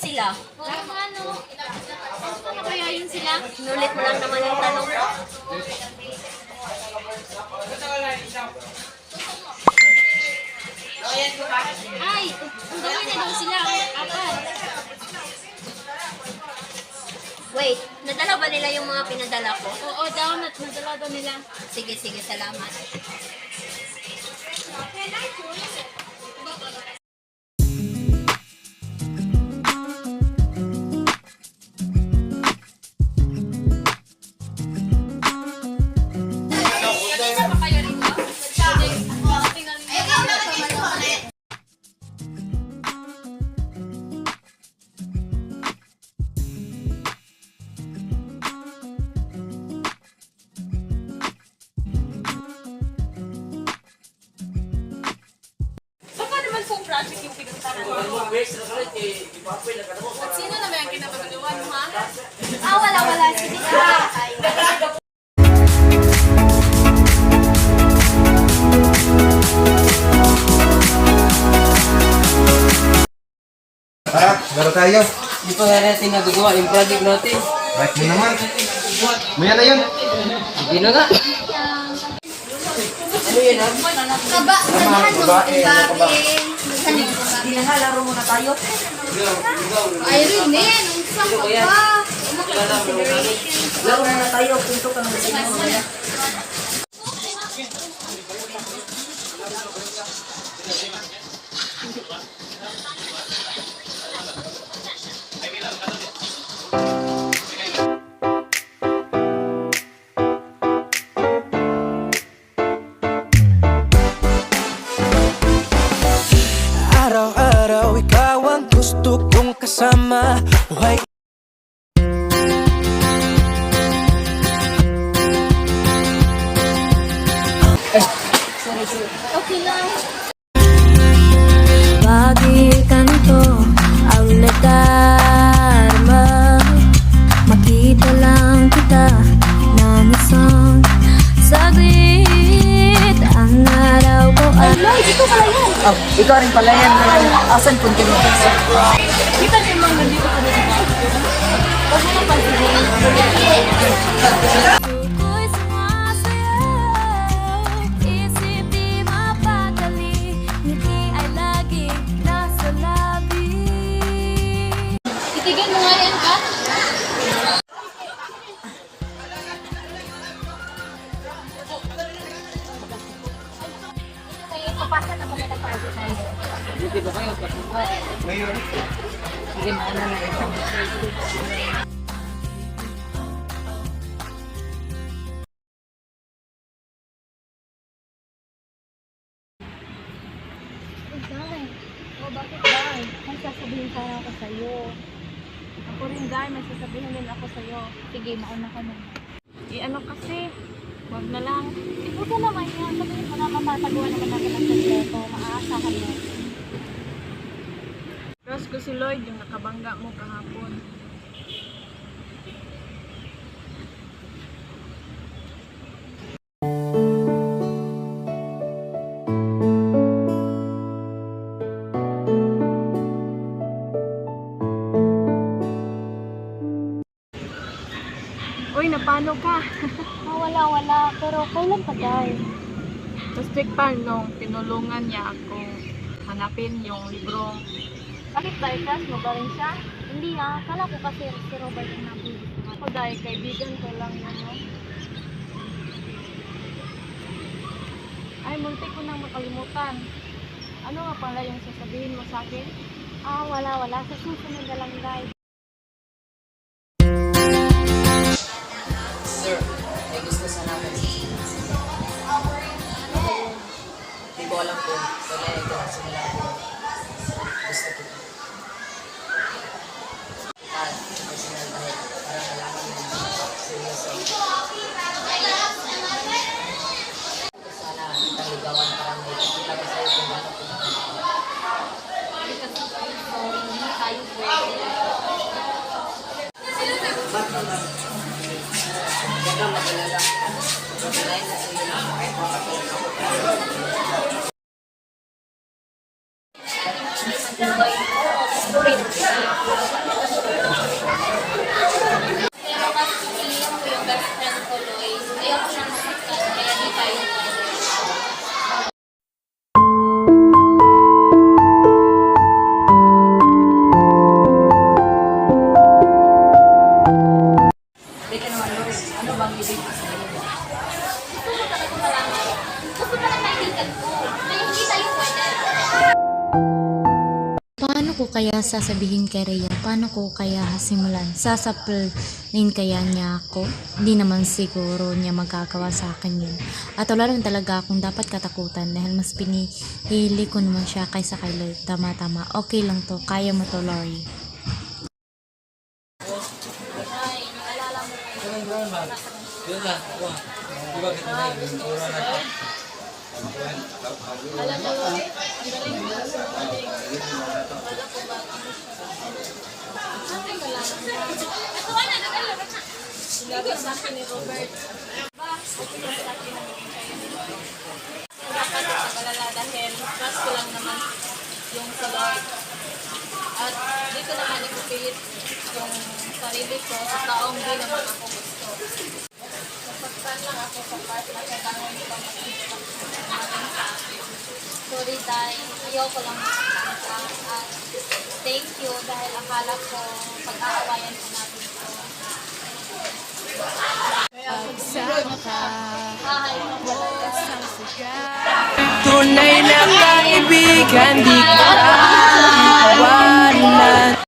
sila? Ano? Ano kaya yun sila? Nulit mo lang naman yung tanong ko. Ay, ang gawin na daw sila. Apat. Wait, nadala ba nila yung mga pinadala ko? Oo daw, nadala daw nila. Sige, salamat. Project yung pinuntahan mo. At sino naman ang kinapaguluan mo, ha? Wala. Sige ka. Tara, laro tayo. Di pa nga natin nagagawa yung project natin. Bakit mo naman? Maya na yun. Hindi na nga. Ano yun, ha? Kaba, sanahan mo. Laro muna tayo. Irene, ang saan ka pa? Laro muna tayo. Punto ka naman sa inyo. Araw-araw ikaw ang gusto kong kasama. Buhay Okay lang. Bagikan ko ang nadarama. Makita lang kita ng isang saglit. Ang araw ko ay Dito pala yan. Oh, ikaw rin pala yan. Asan punta mo? Kita niyo mga nandito ka na dito. Huwag mo na pansinin. ako'y sumasayaw. Isip di mapadali. Ngiti ay laging nasa labi. Titigan mo nga yan, ka? Papasa na kami ng project na yun. Hindi ba kayo? Ngayon. Sige, mauna na ito. Bakit Day? May sasabihin sana ako sa'yo. Ako rin Day, may sasabihin din ako sa'yo. Sige, mauna ka na. Ano kasi, wag na lang. Ikaw ka naman yan. Sabihin mo na matatagawa naman natin ang sekreto. Maaasahan mo. Crush ko si Lloyd, yung nakabangga mo kahapon. Uy, napano ka? Wala. Pero kailan pa Day? Last week pa nung tinulungan niya akong hanapin yung libro. Bakit ba? Crush mo ba rin siya? Hindi kala ko kasi si Robert yung nabili. Ako dahil kaibigan ko lang yun, no? Ay, munti ko nang makalimutan. Ano nga pala yung sasabihin mo sa akin? Wala. Sa susunod na lang Day. Sir, may gusto sana ako. Hindi ko alam kung kailan ito ang simula ko. Gusto ko. Personal dahil para malaman mo seryoso. Sana kitang ligawan para may kakita ko sa'yo kung ano ko. Hindi tayo pwede. Ba't naman? Huwag kang mag-alala. Magalain na sa'yo na Pero kasi iliyan ko yung best friend ko, Lois. Ayoko siyang masaktan, kaya di tayo pwede. Teka naman, Lois, ano bang ibig mo sabihin? Gusto ko lang naibigan ko. Kaya hindi tayo pwede. Paano ko kaya sasabihin kay Rhea? Paano ko kaya simulan? Sasaplin kaya niya ako? Hindi naman siguro niya magagawa sa akin yun. At wala naman talaga akong dapat katakutan dahil mas pinihili ko naman siya kaysa kay Lloyd. Tama-tama. Okay lang to. Kaya mo to, Lori. Lagi sa akin ni Robert. Dapat nag-alala dahil trust ko lang naman yung sa Lord. At di ko naman ipipilit yung sarili ko sa taong di naman ako gusto. Nasaktan lang ako sa part na kailangan ko makikita sa akin. Sorry, Day. Ayoko lang masaktan ka. At thank you dahil akala ko pag-aawayan ko natin ito. Hahay mo talaga. Tunay na kaibigan, di ka iwanan.